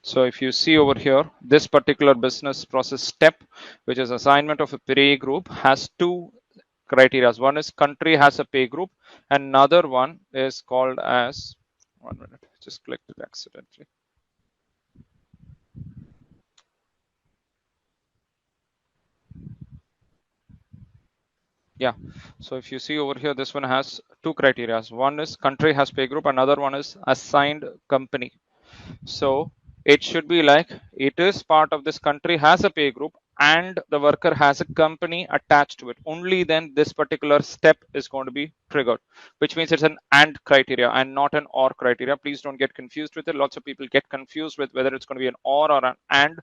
So if you see over here, this particular business process step, which is assignment of a pay group, has two criteria. One is country has a pay group, and another one is called as, 1 minute, just clicked it accidentally. Yeah, so if you see over here, this one has two criteria. One is country has pay group, another one is assigned company. So it should be like it is part of this country has a pay group and the worker has a company attached to it. Only then this particular step is going to be triggered, which means it's an and criteria and not an or criteria. Please don't get confused with it. Lots of people get confused with whether it's going to be an or an and.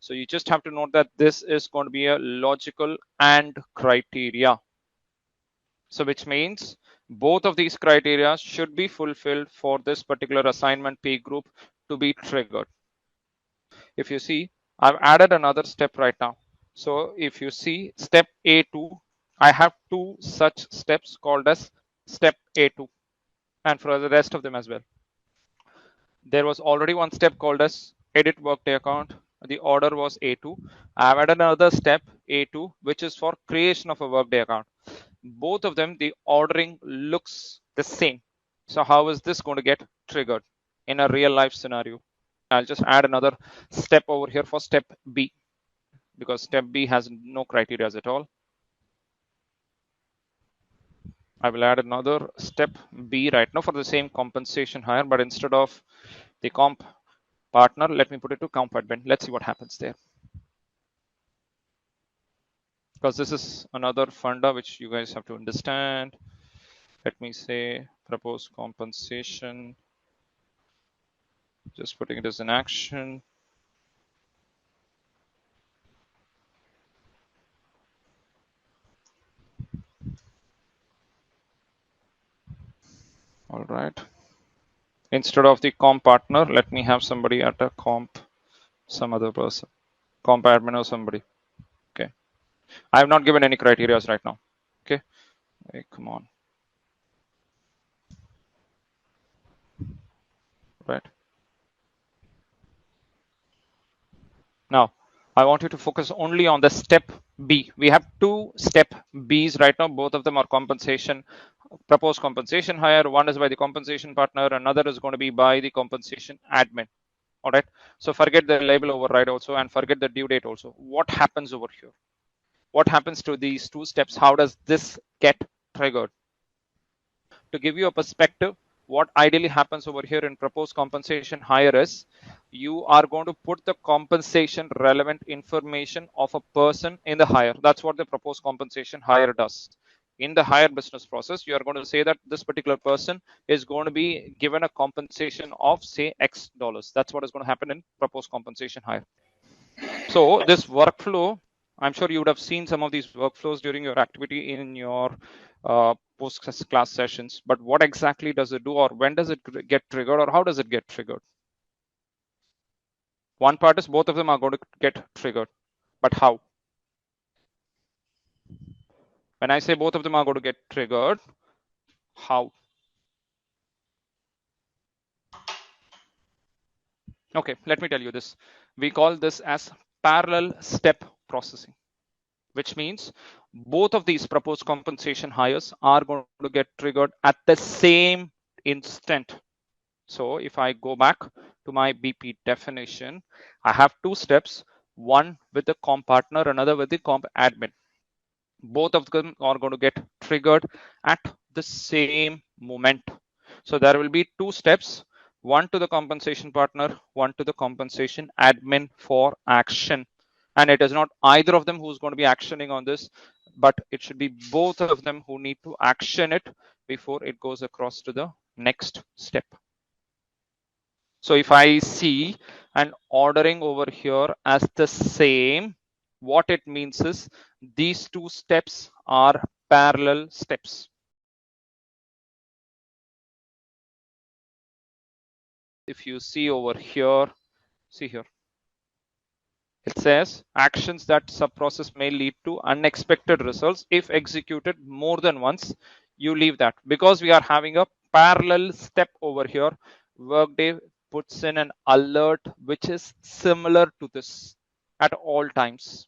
So you just have to note that this is going to be a logical and criteria. So which means both of these criteria should be fulfilled for this particular assignment pay group to be triggered. If you see, I've added another step right now. So if you see step A2, I have two such steps called as step A2 and for the rest of them as well. There was already one step called as edit workday account. The order was A2. I've added another step A2, which is for creation of a workday account. Both of them, the ordering looks the same. So how is this going to get triggered in a real life scenario? I'll just add another step over here for step B because step B has no criteria at all. I will add another step B right now for the same compensation hire, but instead of the comp partner, let me put it to comp admin. Let's see what happens there. Because this is another funda which you guys have to understand. Let me say propose compensation. Just putting it as an action. All right. Instead of the comp partner, let me have somebody at a comp, some other person, comp admin or somebody. Okay. I have not given any criteria right now. Okay. Hey, come on. Right. Now, I want you to focus only on the step B. We have two step Bs right now. Both of them are compensation, proposed compensation hire. One is by the compensation partner. Another is going to be by the compensation admin. All right. So forget the label override also and forget the due date also. What happens over here? What happens to these two steps? How does this get triggered? To give you a perspective, what ideally happens over here in proposed compensation hire is you are going to put the compensation relevant information of a person in the hire. That's what the proposed compensation hire does. In the hire business process, you are going to say that this particular person is going to be given a compensation of say X dollars. That's what is going to happen in proposed compensation hire. So this workflow, I'm sure you would have seen some of these workflows during your activity in your post-class sessions, but what exactly does it do, or when does it get triggered, or how does it get triggered? One part is both of them are going to get triggered, but how? When I say both of them are going to get triggered, how? Okay, let me tell you this. We call this as parallel step processing, which means both of these proposed compensation hires are going to get triggered at the same instant. So if I go back to my BP definition, I have two steps, one with the comp partner, another with the comp admin. Both of them are going to get triggered at the same moment. So there will be two steps, one to the compensation partner, one to the compensation admin for action. And it is not either of them who's going to be actioning on this, but it should be both of them who need to action it before it goes across to the next step. So if I see an ordering over here as the same, what it means is these two steps are parallel steps. If you see over here, see here, it says actions that sub-process may lead to unexpected results if executed more than once. You leave that because we are having a parallel step over here. Workday puts in an alert which is similar to this at all times.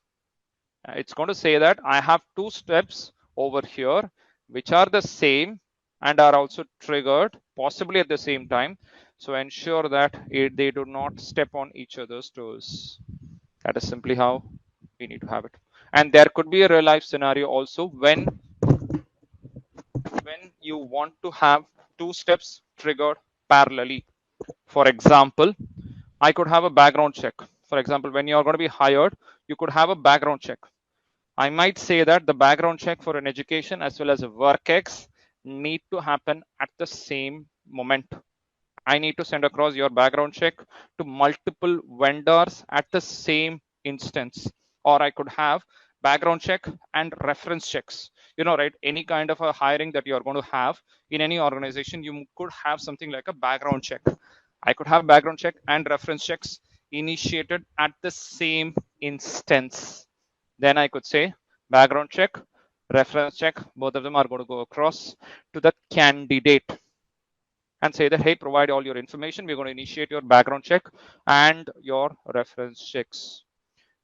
It's going to say that I have two steps over here which are the same and are also triggered possibly at the same time. So ensure that they do not step on each other's toes. That is simply how we need to have it. And there could be a real life scenario also when you want to have two steps triggered parallelly. For example, I could have a background check. For example, when you're going to be hired, you could have a background check. I might say that the background check for an education as well as a WorkX need to happen at the same moment. I need to send across your background check to multiple vendors at the same instance. Or I could have background check and reference checks. You know, right? Any kind of a hiring that you're going to have in any organization, you could have something like a background check. I could have background check and reference checks initiated at the same instance. Then I could say background check, reference check, both of them are going to go across to the candidate and say that, hey, provide all your information. We're going to initiate your background check and your reference checks.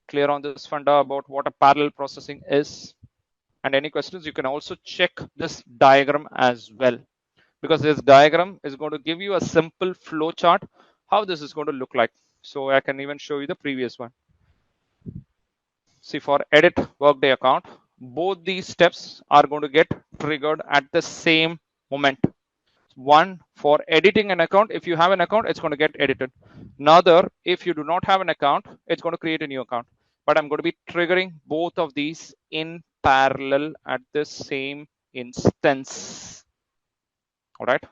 Clear on this funda about what a parallel processing is? And any questions, you can also check this diagram as well, because this diagram is going to give you a simple flow chart how this is going to look like. So I can even show you the previous one. See, for edit Workday account, both these steps are going to get triggered at the same moment. One for editing an account, if you have an account, it's going to get edited. Another, if you do not have an account, it's going to create a new account. But I'm going to be triggering both of these in parallel at the same instance. All right.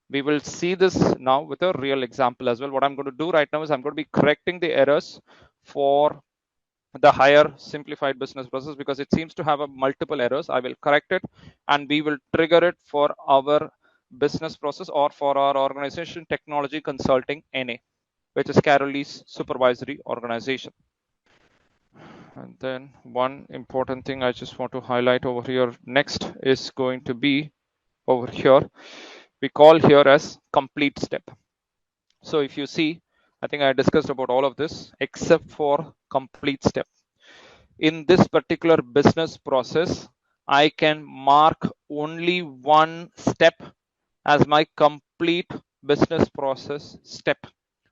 We will see this now with a real example as well. What I'm going to do right now is I'm going to be correcting the errors for the higher simplified business process because it seems to have a multiple errors. I will correct it and we will trigger it for our business process or for our organization technology consulting NA, which is Caroli's supervisory organization. And then one important thing I just want to highlight over here next is going to be over here. We call here as complete step. So if you see, I think I discussed about all of this except for complete step. In this particular business process, I can mark only one step as my complete business process step,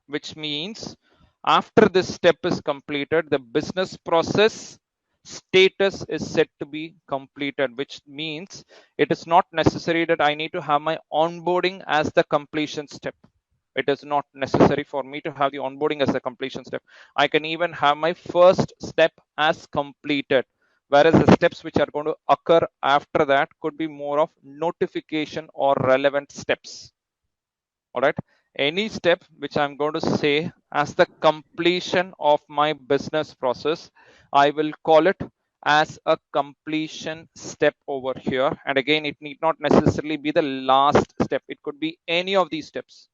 which means after this step is completed, the business process status is set to be completed, which means it is not necessary that I need to have my onboarding as the completion step. It is not necessary for me to have the onboarding as a completion step. I can even have my first step as completed, whereas the steps which are going to occur after that could be more of notification or relevant steps. All right. Any step which I'm going to say as the completion of my business process, I will call it as a completion step over here. And again, it need not necessarily be the last step. It could be any of these steps.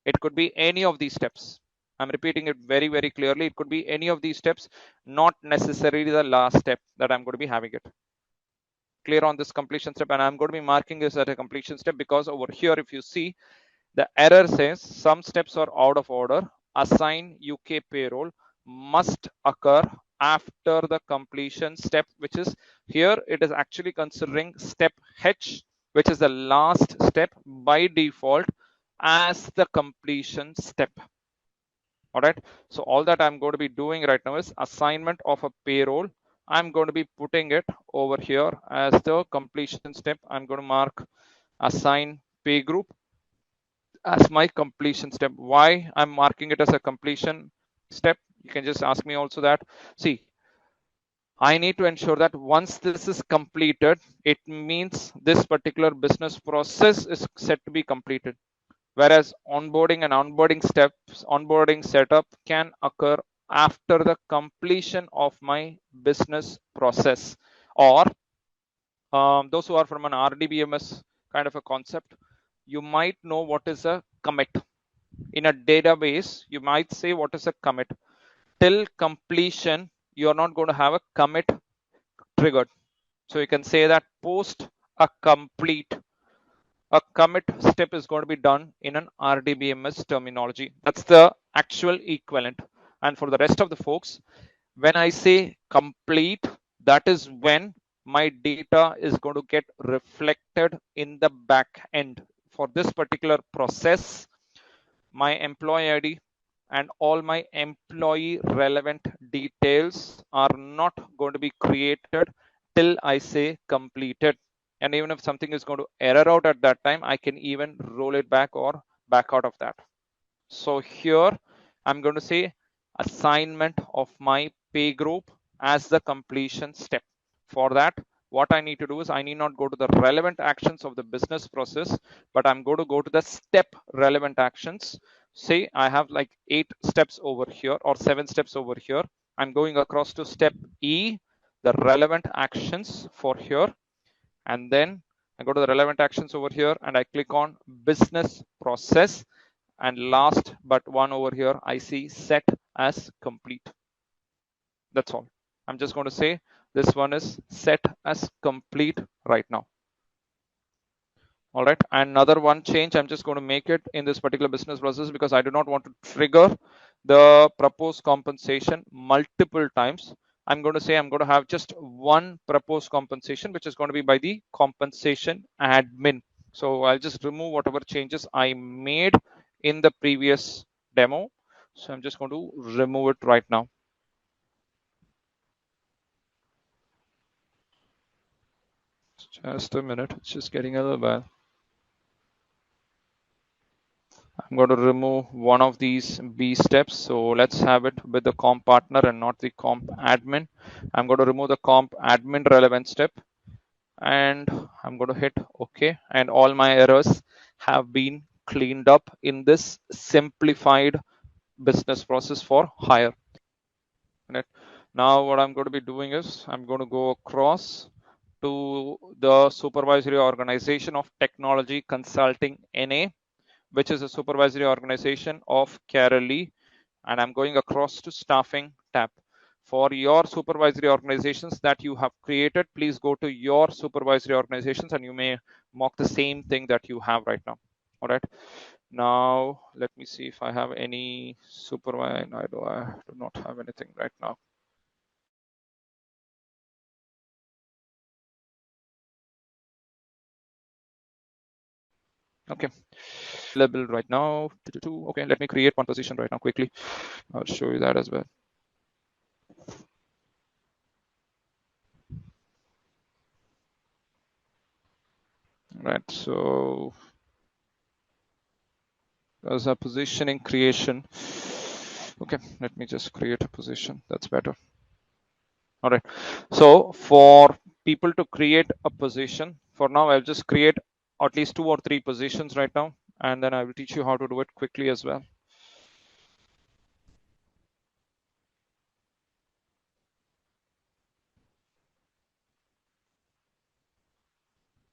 It could be any of these steps. I'm repeating it very, very clearly. It could be any of these steps, not necessarily the last step that I'm going to be having it. Clear on this completion step. And I'm going to be marking this as a completion step because over here, if you see, the error says some steps are out of order. Assign UK payroll must occur after the completion step, which is here. It is actually considering step H, which is the last step by default as the completion step. All right. So all that I'm going to be doing right now is assignment of a payroll. I'm going to be putting it over here as the completion step. I'm going to mark assign pay group as my completion step. Why I'm marking it as a completion step? You can just ask me also that. See, I need to ensure that once this is completed, it means this particular business process is set to be completed. Whereas onboarding and onboarding steps, onboarding setup can occur after the completion of my business process. Or those who are from an RDBMS kind of a concept, you might know what is a commit. In a database, you might say what is a commit. Till completion, you're not going to have a commit triggered. So you can say that post a complete a commit step is going to be done in an RDBMS terminology. That's the actual equivalent. And for the rest of the folks, when I say complete, that is when my data is going to get reflected in the back end. For this particular process, my employee ID and all my employee relevant details are not going to be created till I say completed. And even if something is going to error out at that time, I can even roll it back or back out of that. So here I'm going to say assignment of my pay group as the completion step. For that, what I need to do is I need not go to the relevant actions of the business process, but I'm going to go to the step relevant actions. Say I have like 8 steps over here or 7 steps over here. I'm going across to step E, the relevant actions for here. And then I go to the relevant actions over here and I click on business process. And last but one over here, I see set as complete. That's all. I'm just going to say this one is set as complete right now. All right. Another one change, I'm just going to make it in this particular business process because I do not want to trigger the proposed compensation multiple times. I'm going to say I'm going to have just one proposed compensation, which is going to be by the compensation admin. So I'll just remove whatever changes I made in the previous demo. So I'm just going to remove it right now. Just a minute. It's just getting a little bad. I'm going to remove one of these B steps. So let's have it with the comp partner and not the comp admin. I'm going to remove the comp admin relevant step and I'm going to hit OK. And all my errors have been cleaned up in this simplified business process for hire. Now what I'm going to be doing is I'm going to go across to the supervisory organization of Technology Consulting NA, which is a supervisory organization of Carol Lee, and I'm going across to staffing tab. For your supervisory organizations that you have created, please go to your supervisory organizations and you may mock the same thing that you have right now. All right. Now let me see if I have any supervisor. I do not have anything right now. Okay, available right now. Okay, let me create one position right now quickly. I'll show you that as well. Right, so as a positioning creation. Okay, let me just create a position. That's better. All right, so for people to create a position, for now I'll just create at least 2 or 3 positions right now, and then I will teach you how to do it quickly as well.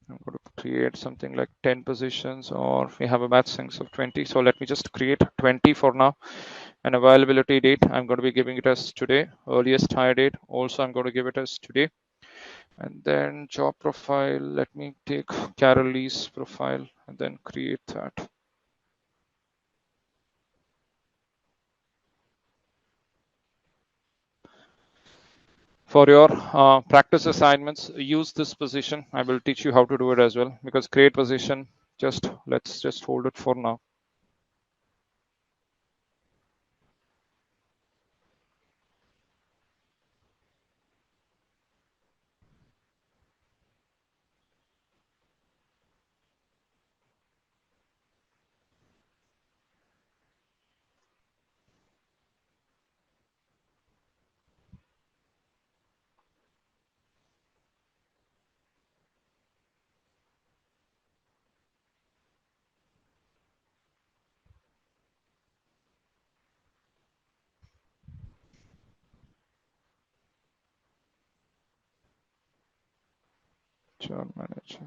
I'm going to create something like 10 positions, or we have a batch size of 20. So let me just create 20 for now. An availability date, I'm going to be giving it as today. Earliest hire date, also I'm going to give it as today. And then job profile, let me take Carol Lee's profile and then create that. For your practice assignments, use this position. I will teach you how to do it as well, because create position, let's just hold it for now. Job manager.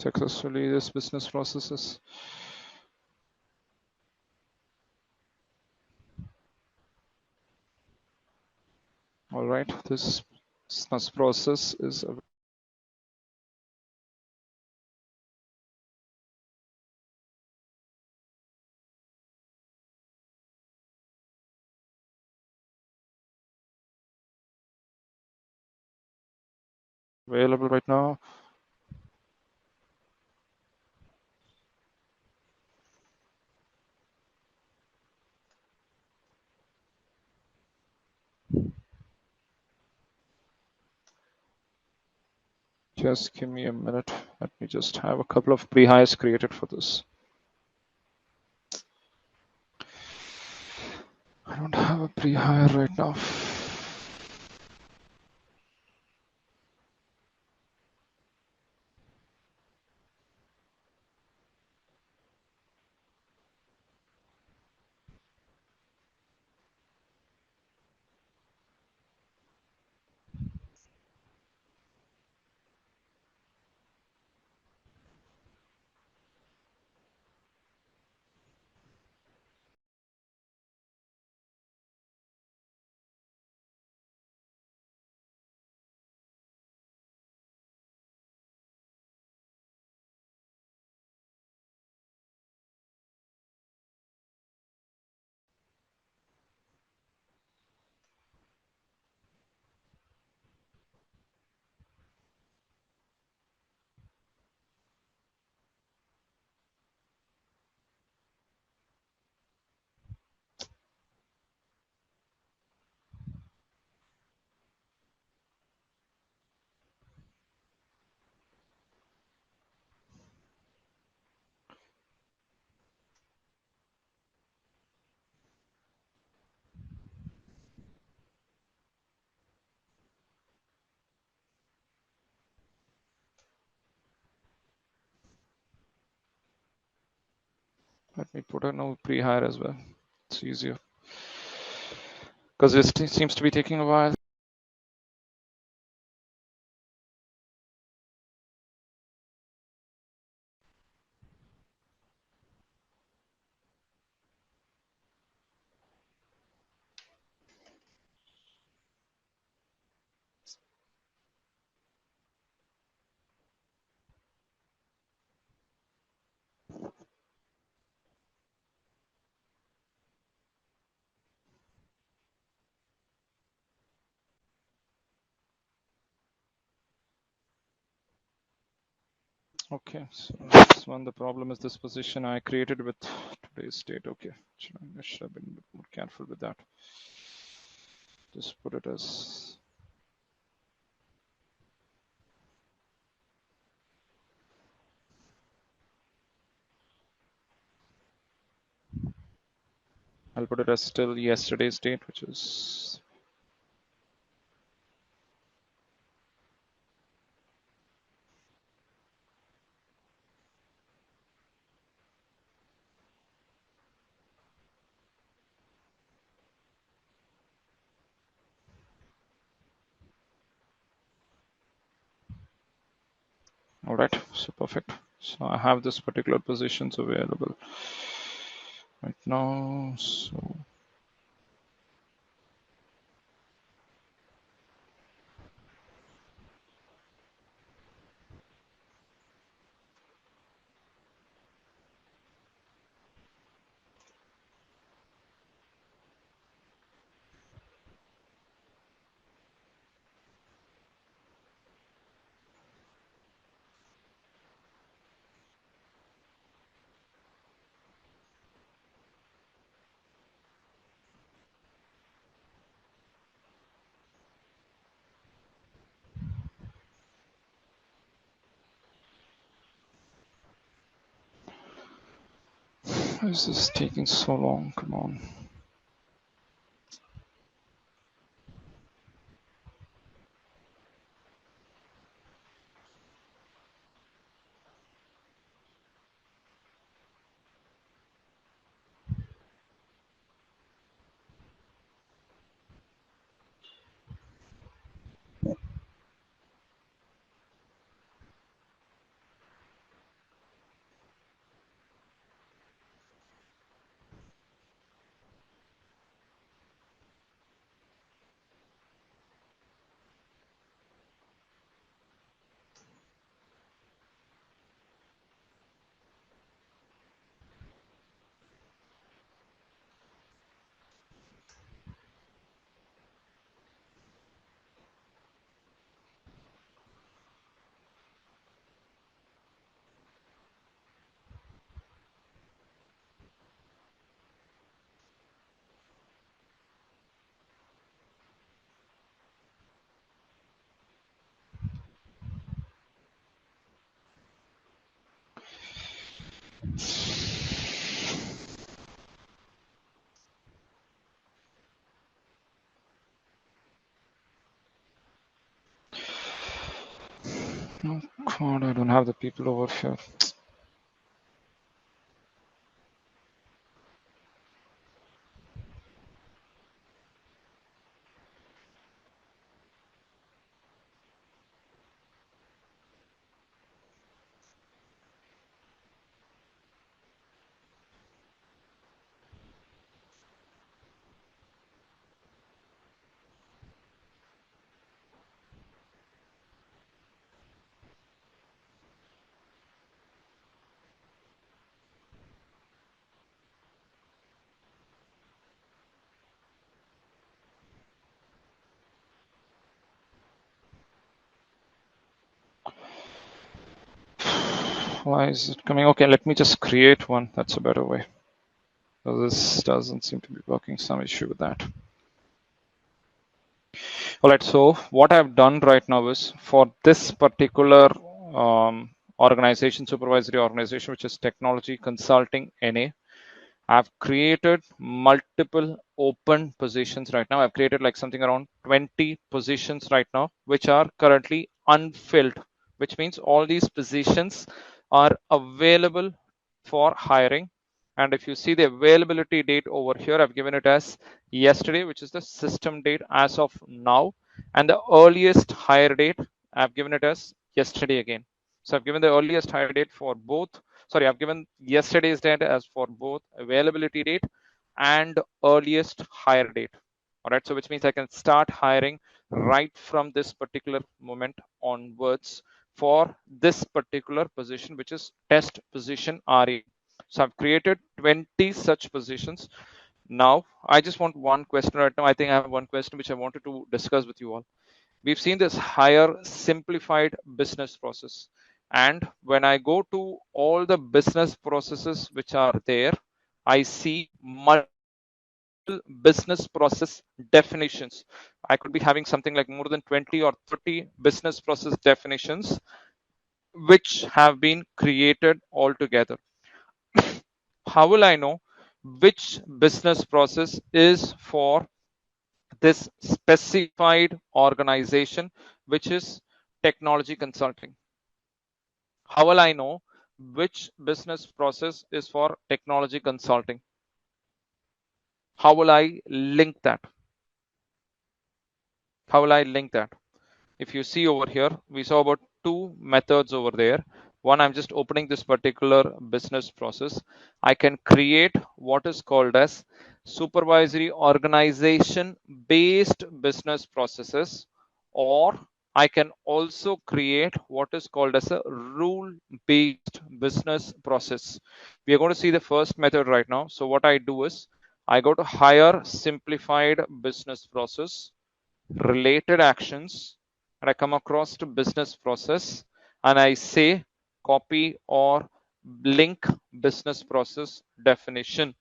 Successfully, this business processes. All right, this process is available right now. Just give me a minute. Let me just have a couple of pre-hires created for this. I don't have a pre-hire right now. Let me put a no pre-hire as well. It's easier because this seems to be taking a while. Okay, so this one, the problem is this position I created with today's date. Okay, I should have been a bit more careful with that. Just put it as I'll put it as still yesterday's date, which is all right. So perfect. So I have this particular positions available right now. So why is this taking so long? Come on. Oh God, I don't have the people over here. Why is it coming? Okay, let me just create one. That's a better way. So this doesn't seem to be working. Some issue with that. All right, so what I've done right now is for this particular organization, supervisory organization, which is Technology Consulting NA, I've created multiple open positions right now. I've created like something around 20 positions right now, which are currently unfilled, which means all these positions are available for hiring. And if you see the availability date over here, I've given it as yesterday, which is the system date as of now. And the earliest hire date, I've given it as yesterday again. So I've given the earliest hire date for both. Sorry, I've given yesterday's date as for both availability date and earliest hire date. All right, so which means I can start hiring right from this particular moment onwards for this particular position, which is test position RE. So I've created 20 such positions. Now, I just want one question right now. I think I have one question which I wanted to discuss with you all. We've seen this higher simplified business process. And when I go to all the business processes which are there, I see multiple business process definitions. I could be having something like more than 20 or 30 business process definitions which have been created altogether. How will I know which business process is for this specified organization, which is technology consulting? How will I know which business process is for technology consulting? How will I link that? How will I link that? If you see over here, we saw about two methods over there. One, I'm just opening this particular business process. I can create what is called as supervisory organization based business processes, or I can also create what is called as a rule based business process. We are going to see the first method right now. So what I do is I go to higher simplified business process, related actions, and I come across to business process and I say copy or link business process definition.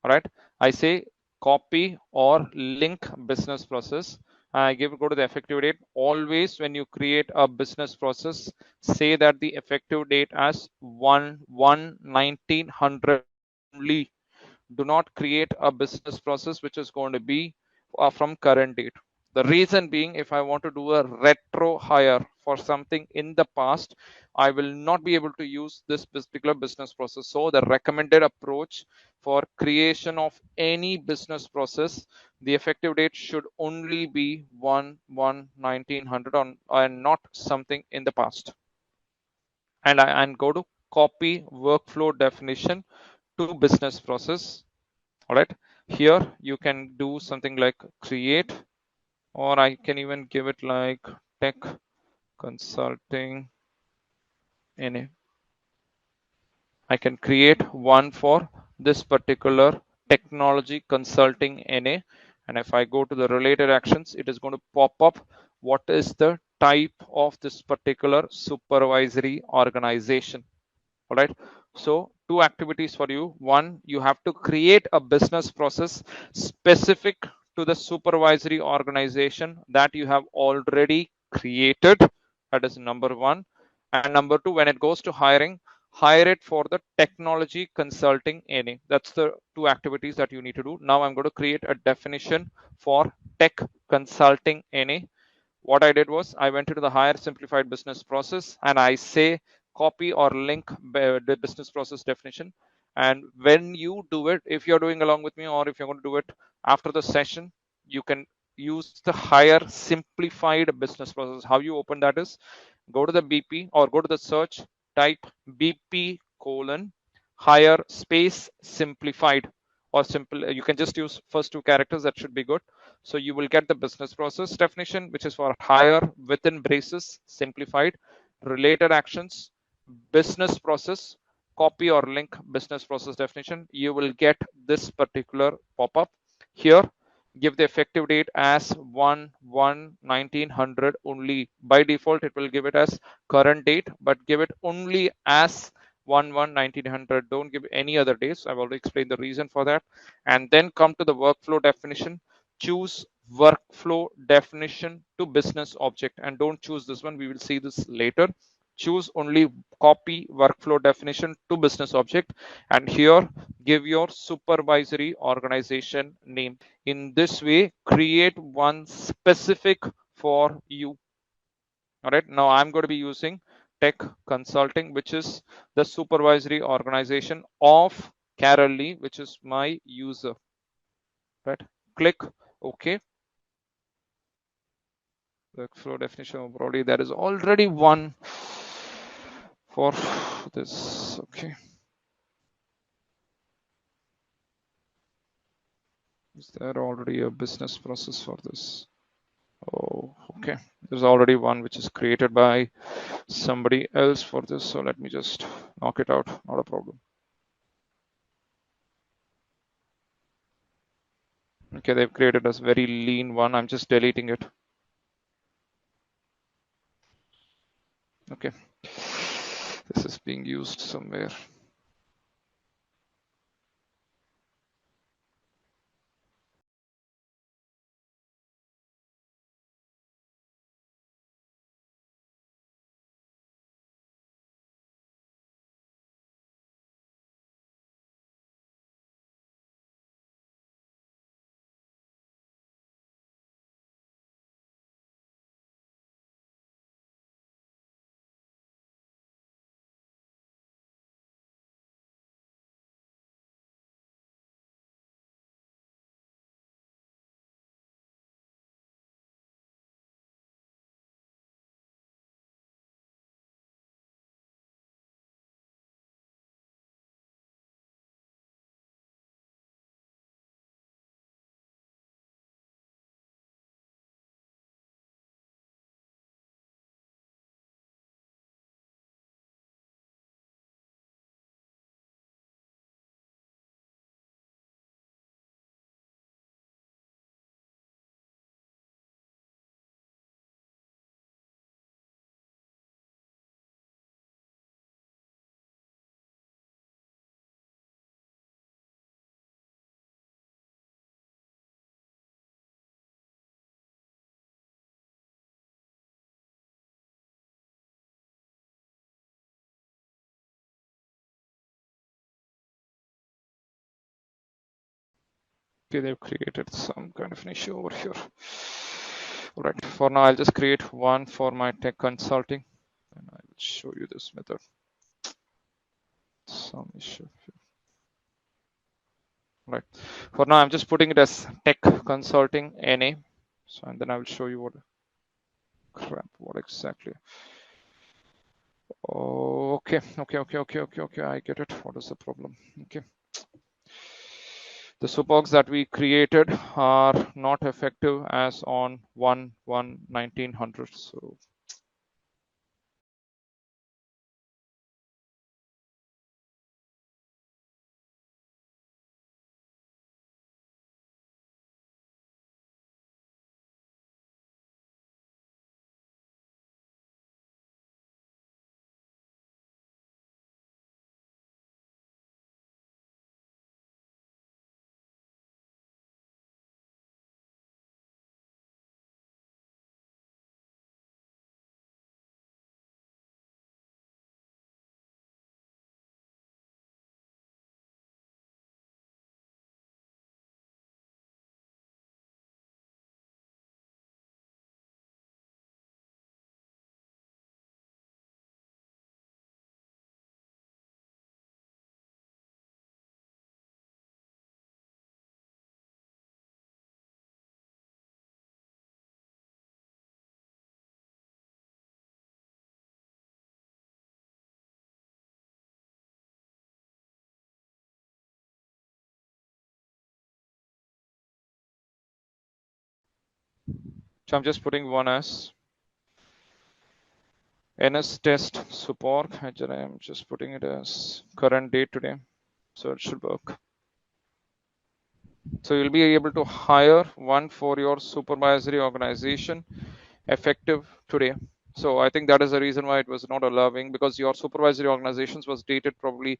All right, I say copy or link business process. I go to the effective date. Always when you create a business process, say that the effective date as 1/1/1900 only. Do not create a business process which is going to be from current date. The reason being, if I want to do a retro hire for something in the past, I will not be able to use this particular business process. So the recommended approach for creation of any business process, the effective date should only be 1/1/1900 on, and not something in the past. And go to copy workflow definition to business process. All right, here you can do something like create, or I can even give it like tech consulting NA. I can create one for this particular technology consulting NA, and if I go to the related actions, it is going to pop up what is the type of this particular supervisory organization. All right, so two activities for you. One, you have to create a business process specific to the supervisory organization that you have already created. That is number one. And number two, when it goes to hiring, hire it for the technology consulting NA. That's the two activities that you need to do. Now I'm going to create a definition for tech consulting NA. What I did was I went into the higher simplified business process and I say copy or link the business process definition. And when you do it, if you're doing along with me or if you're going to do it after the session, you can use the higher simplified business process. How you open that is go to the BP or go to the search, type BP colon higher space simplified or simple. You can just use first two characters, that should be good. So you will get the business process definition, which is for higher within braces simplified related actions business process copy or link business process definition. You will get this particular pop-up here. Give the effective date as 1/1/1900 only. By default it will give it as current date, but give it only as 1/1/1900. Don't give any other dates. I've already explained the reason for that. And then come to the workflow definition. Choose workflow definition to business object, and don't choose this one. We will see this later. Choose only copy workflow definition to business object, and here give your supervisory organization name. In this way, create one specific for you. All right, now I'm going to be using tech consulting, which is the supervisory organization of Carol Lee, which is my user. Right, click OK. Workflow definition of Brody, there is already one for this. Okay, is there already a business process for this? Oh, okay, there's already one which is created by somebody else for this, so let me just knock it out. Not a problem. Okay, they've created a very lean one. I'm just deleting it. Okay, this is being used somewhere. Okay, they've created some kind of an issue over here. All right, for now, I'll just create one for my tech consulting, and I will show you this method. Some issue here. Right, for now, I'm just putting it as tech consulting NA. So, and then I will show you what crap, what exactly. Oh, okay, I get it. What is the problem? Okay. The SUPOCs that we created are not effective as on 1/1/1900. So So I'm just putting one as NS test support. I'm just putting it as current date today. So it should work. So you'll be able to hire one for your supervisory organization effective today. So I think that is the reason why it was not allowing, because your supervisory organizations was dated probably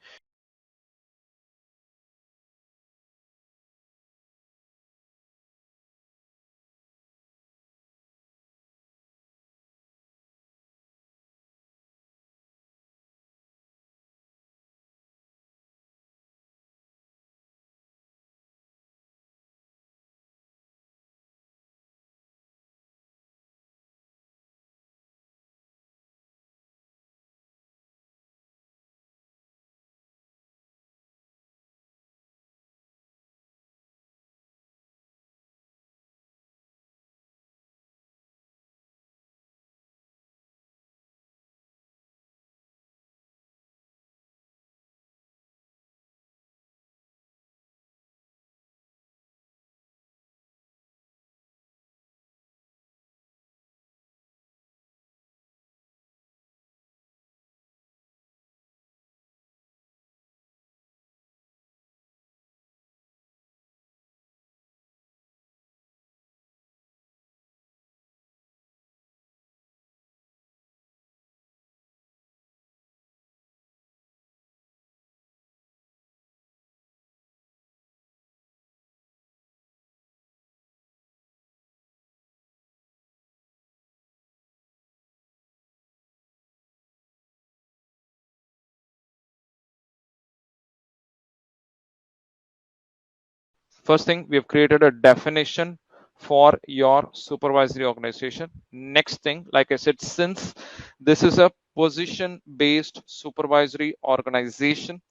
first thing, we have created a definition for your supervisory organization. Next thing, like I said, since this is a position based supervisory organization,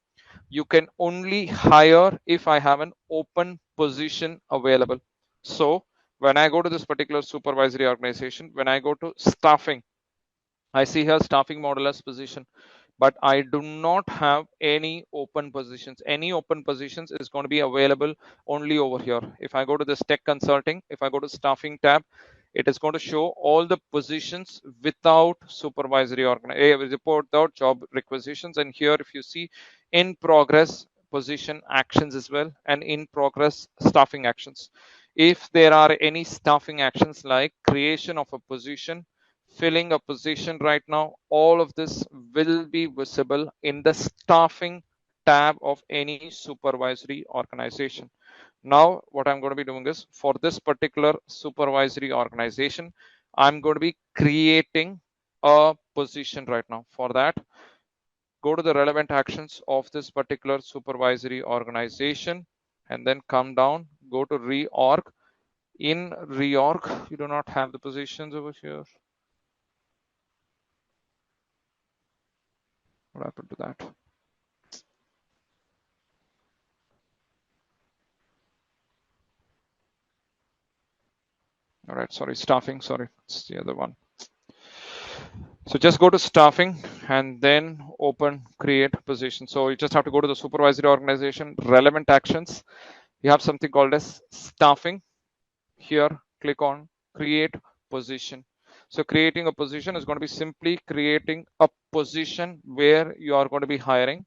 you can only hire if I have an open position available. So when I go to this particular supervisory organization, when I go to staffing, I see here staffing model as position, but I do not have any open positions. Any open positions is going to be available only over here. If I go to this tech consulting, if I go to staffing tab, it is going to show all the positions without supervisory report, without job requisitions. And here, if you see in progress position actions as well, and in progress staffing actions. If there are any staffing actions like creation of a position, filling a position right now, all of this will be visible in the staffing tab of any supervisory organization. Now, what I'm going to be doing is, for this particular supervisory organization, I'm going to be creating a position right now. For that, go to the relevant actions of this particular supervisory organization and then come down, go to reorg. In reorg, you do not have the positions over here. What happened to that? All right, sorry, staffing, sorry, it's the other one. So just go to staffing and then open create position. So you just have to go to the supervisory organization, relevant actions. You have something called as staffing. Here, click on create position. So creating a position is going to be simply creating a position where you are going to be hiring,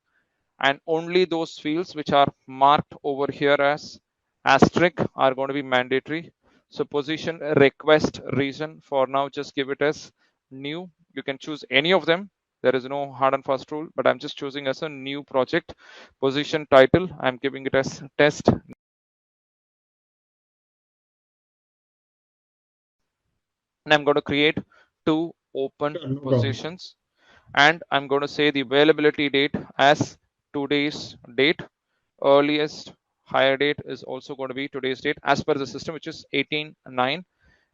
and only those fields which are marked over here as asterisk are going to be mandatory. So position request reason, for now just give it as new. You can choose any of them. There is no hard and fast rule, but I'm just choosing as a new project. Position title, I'm giving it as test. And I'm going to create two open positions. And I'm going to say the availability date as today's date. Earliest hire date is also going to be today's date as per the system, which is 18/9.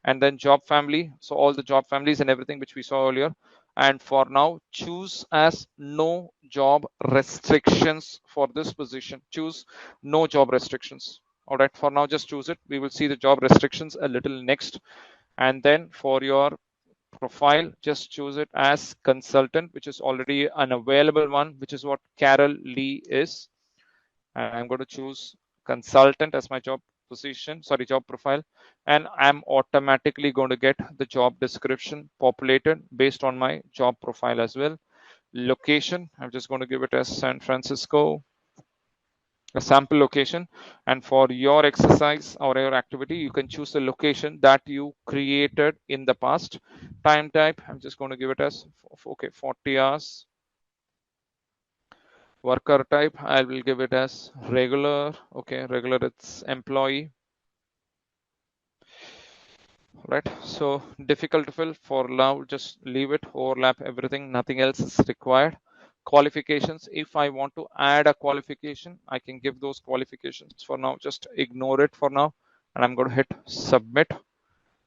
And then job family, so all the job families and everything which we saw earlier. And for now, choose as no job restrictions for this position. Choose no job restrictions. All right, for now, just choose it. We will see the job restrictions a little next. And then for your profile, just choose it as consultant, which is already an available one, which is what Carol Lee is. And I'm going to choose consultant as my job position, sorry, job profile, and I'm automatically going to get the job description populated based on my job profile as well. Location, I'm just going to give it as San Francisco, a sample location. And for your exercise or your activity, you can choose the location that you created in the past. Time type, I'm just going to give it as, okay, 40 hours. Worker type, I will give it as regular. Okay, regular, it's employee. Right, so difficult to fill. For now, just leave it, overlap everything, nothing else is required. Qualifications, if I want to add a qualification, I can give those qualifications. For now, just ignore it for now, and I'm going to hit submit.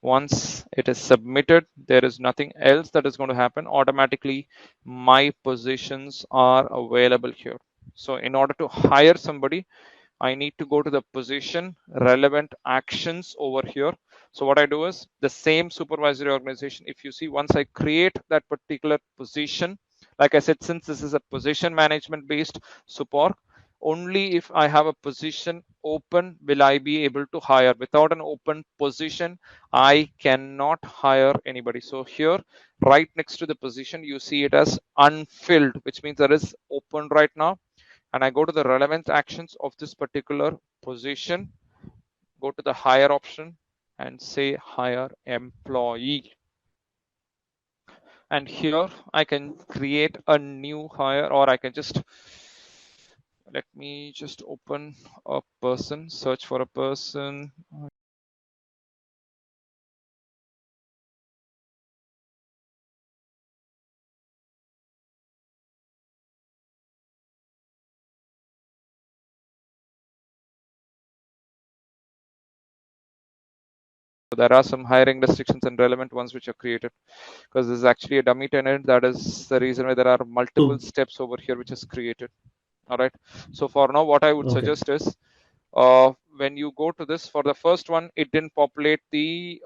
Once it is submitted, there is nothing else that is going to happen. Automatically my positions are available here. So in order to hire somebody, I need to go to the position relevant actions over here. So what I do is the same supervisory organization. If you see, once I create that particular position, like I said, since this is a position management based support, only if I have a position open will I be able to hire. Without an open position, I cannot hire anybody. So here, right next to the position, you see it as unfilled, which means there is open right now. And I go to the relevant actions of this particular position, go to the hire option and say hire employee. And here I can create a new hire, or I can just, let me just open a person, search for a person. So there are some hiring restrictions and relevant ones which are created, because this is actually a dummy tenant. That is the reason why there are multiple steps over here which is created. All right. So for now, what I would suggest is, when you go to this, for the first one, it didn't populate the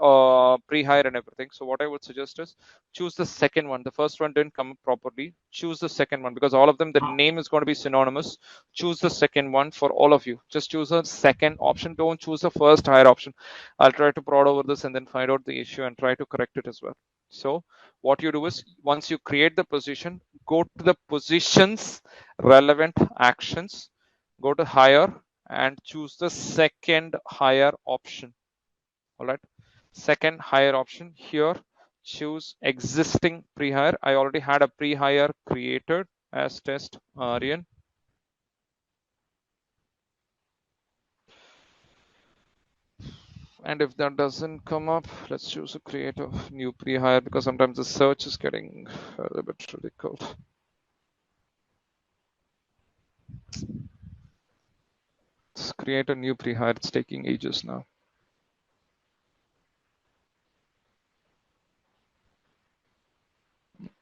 pre-hire and everything. So what I would suggest is choose the second one. The first one didn't come up properly. Choose the second one, because all of them, the name is going to be synonymous. Choose the second one for all of you. Just choose a second option. Don't choose the first hire option. I'll try to prod over this and then find out the issue and try to correct it as well. So what you do is, once you create the position, go to the positions relevant actions, go to hire and choose the second hire option. All right, second hire option. Here choose existing pre-hire. I already had a pre-hire created as test Aryan. And if that doesn't come up, let's choose a create a new pre-hire, because sometimes the search is getting a little bit difficult. Let's create a new pre-hire. It's taking ages now.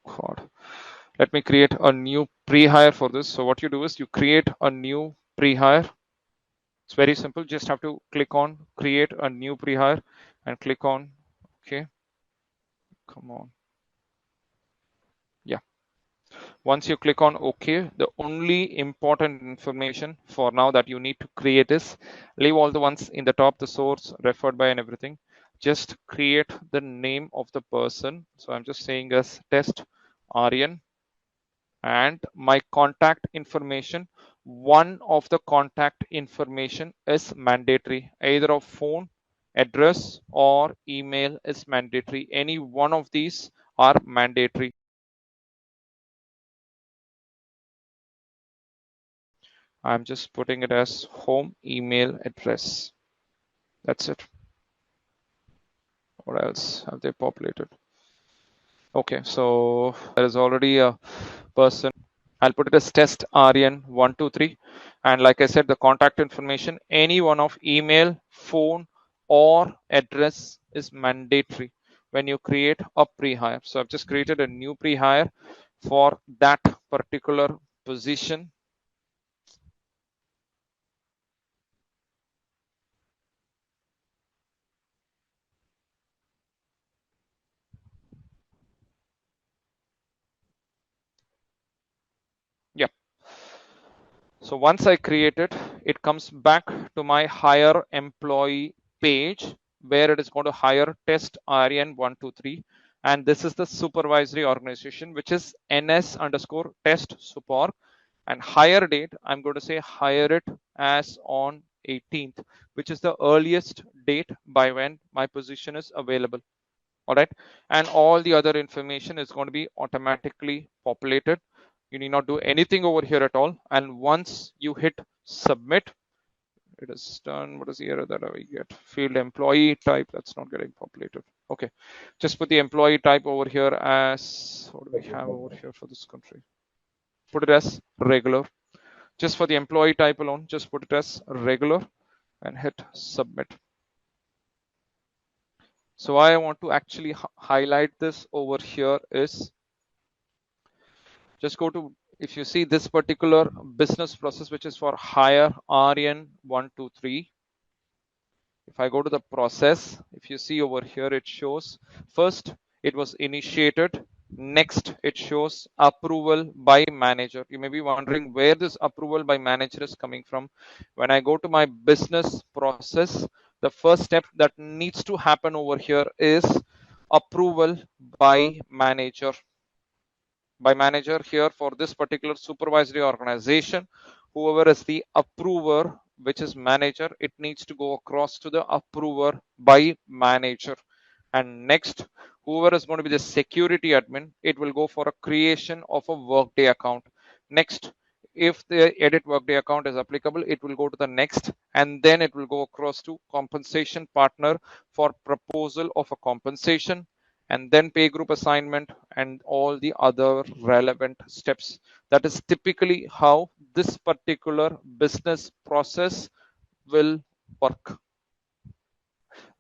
God. Let me create a new pre-hire for this. So what you do is you create a new pre-hire. It's very simple. Just have to click on create a new pre-hire and click on okay. Come on. Yeah. Once you click on OK, the only important information for now that you need to create is, leave all the ones in the top, the source, referred by and everything. Just create the name of the person. So I'm just saying as test Aryan, and my contact information. One of the contact information is mandatory, either of phone, address or email is mandatory. Any one of these are mandatory. I'm just putting it as home email address. That's it. What else have they populated? Okay, so there is already a person. I'll put it as test RN123. And like I said, the contact information, any one of email, phone, or address is mandatory when you create a pre-hire. So I've just created a new pre-hire for that particular position. Yep. So once I create it, it comes back to my hire employee page where it is going to hire test RN123. And this is the supervisory organization, which is NS underscore test support. And hire date, I'm going to say hire it as on 18th, which is the earliest date by when my position is available. All right. And all the other information is going to be automatically populated. You need not do anything over here at all. And once you hit submit, it is done. What is the error that I get? Field employee type, that's not getting populated. Okay, just put the employee type over here as, what do we have over here for this country? Put it as regular. Just for the employee type alone, just put it as regular and hit submit. So I want to actually highlight this over here is, just go to, if you see this particular business process, which is for hire RN123. If I go to the process, if you see over here, it shows first it was initiated. Next, it shows approval by manager. You may be wondering where this approval by manager is coming from. When I go to my business process, the first step that needs to happen over here is approval by manager. By manager here for this particular supervisory organization, whoever is the approver, which is manager, it needs to go across to the approver by manager. And next, whoever is going to be the security admin, it will go for a creation of a Workday account. Next, if the edit Workday account is applicable, it will go to the next, and then it will go across to compensation partner for proposal of a compensation, and then pay group assignment and all the other relevant steps. That is typically how this particular business process will work.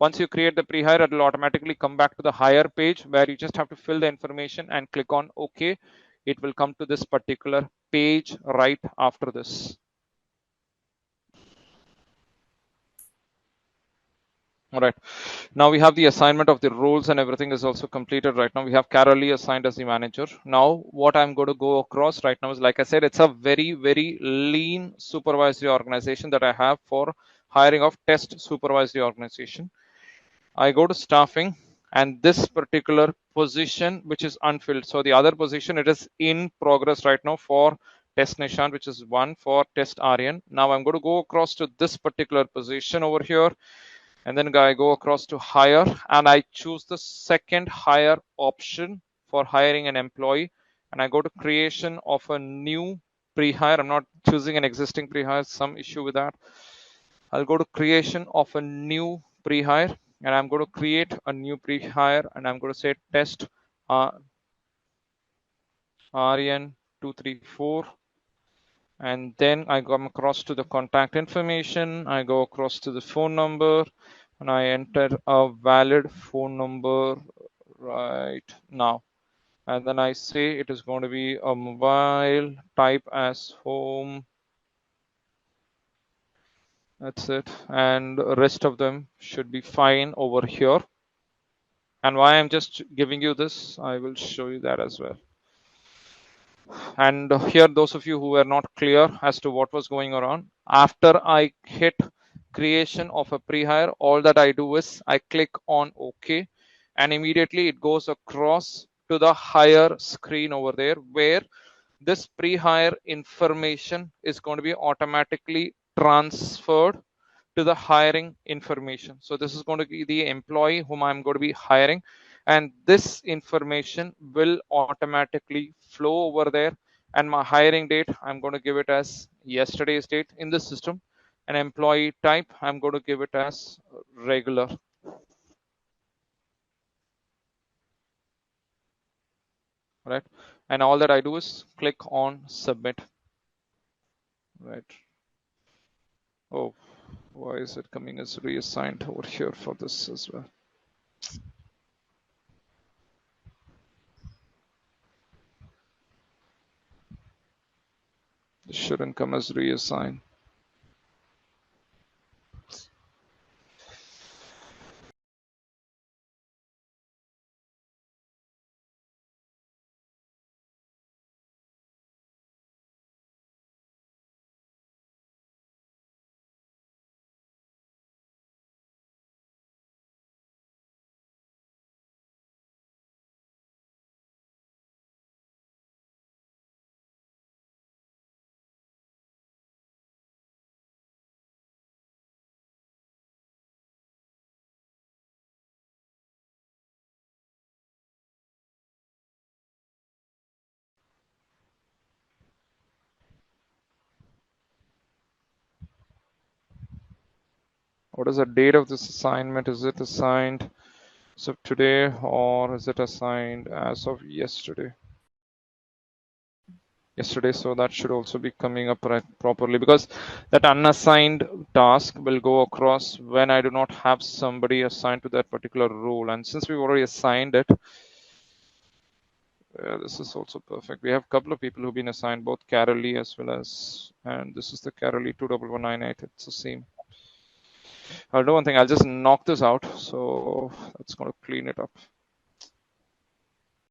Once you create the pre-hire, it will automatically come back to the hire page where you just have to fill the information and click on OK. It will come to this particular page right after this. All right. Now we have the assignment of the roles and everything is also completed. Right now we have Carolee assigned as the manager. Now what I'm going to go across right now is, like I said, it's a very, very lean supervisory organization that I have for hiring of test supervisory organization. I go to staffing and this particular position, which is unfilled. So the other position, it is in progress right now for test Nishan, which is one for test Aryan. Now I'm going to go across to this particular position over here. And then I go across to hire and I choose the second hire option for hiring an employee. And I go to creation of a new pre-hire. I'm not choosing an existing pre-hire, some issue with that. I'll go to creation of a new pre-hire and I'm going to create a new pre-hire and I'm going to say test RN234. And then I come across to the contact information. I go across to the phone number and I enter a valid phone number right now. And then I say it is going to be a mobile, type as home. That's it. And the rest of them should be fine over here. And why I'm just giving you this, I will show you that as well. And here, those of you who were not clear as to what was going on, after I hit creation of a pre-hire, all that I do is I click on OK, and immediately it goes across to the hire screen over there, where this pre-hire information is going to be automatically transferred to the hiring information. So this is going to be the employee whom I'm going to be hiring, and this information will automatically flow over there. And my hiring date, I'm going to give it as yesterday's date in the system. An employee type, I'm going to give it as regular. Right, and all that I do is click on submit. Right. Oh, why is it coming as reassigned over here for this as well? This shouldn't come as reassigned. What is the date of this assignment? Is it assigned as of today or is it assigned as of yesterday? So that should also be coming up properly, because that unassigned task will go across when I do not have somebody assigned to that particular role. And since we've already assigned it, this is also perfect. We have a couple of people who've been assigned, both Carolee as well as, and this is the Carolee 21198. It's the same. I'll do one thing. I'll just knock this out. So that's going to clean it up.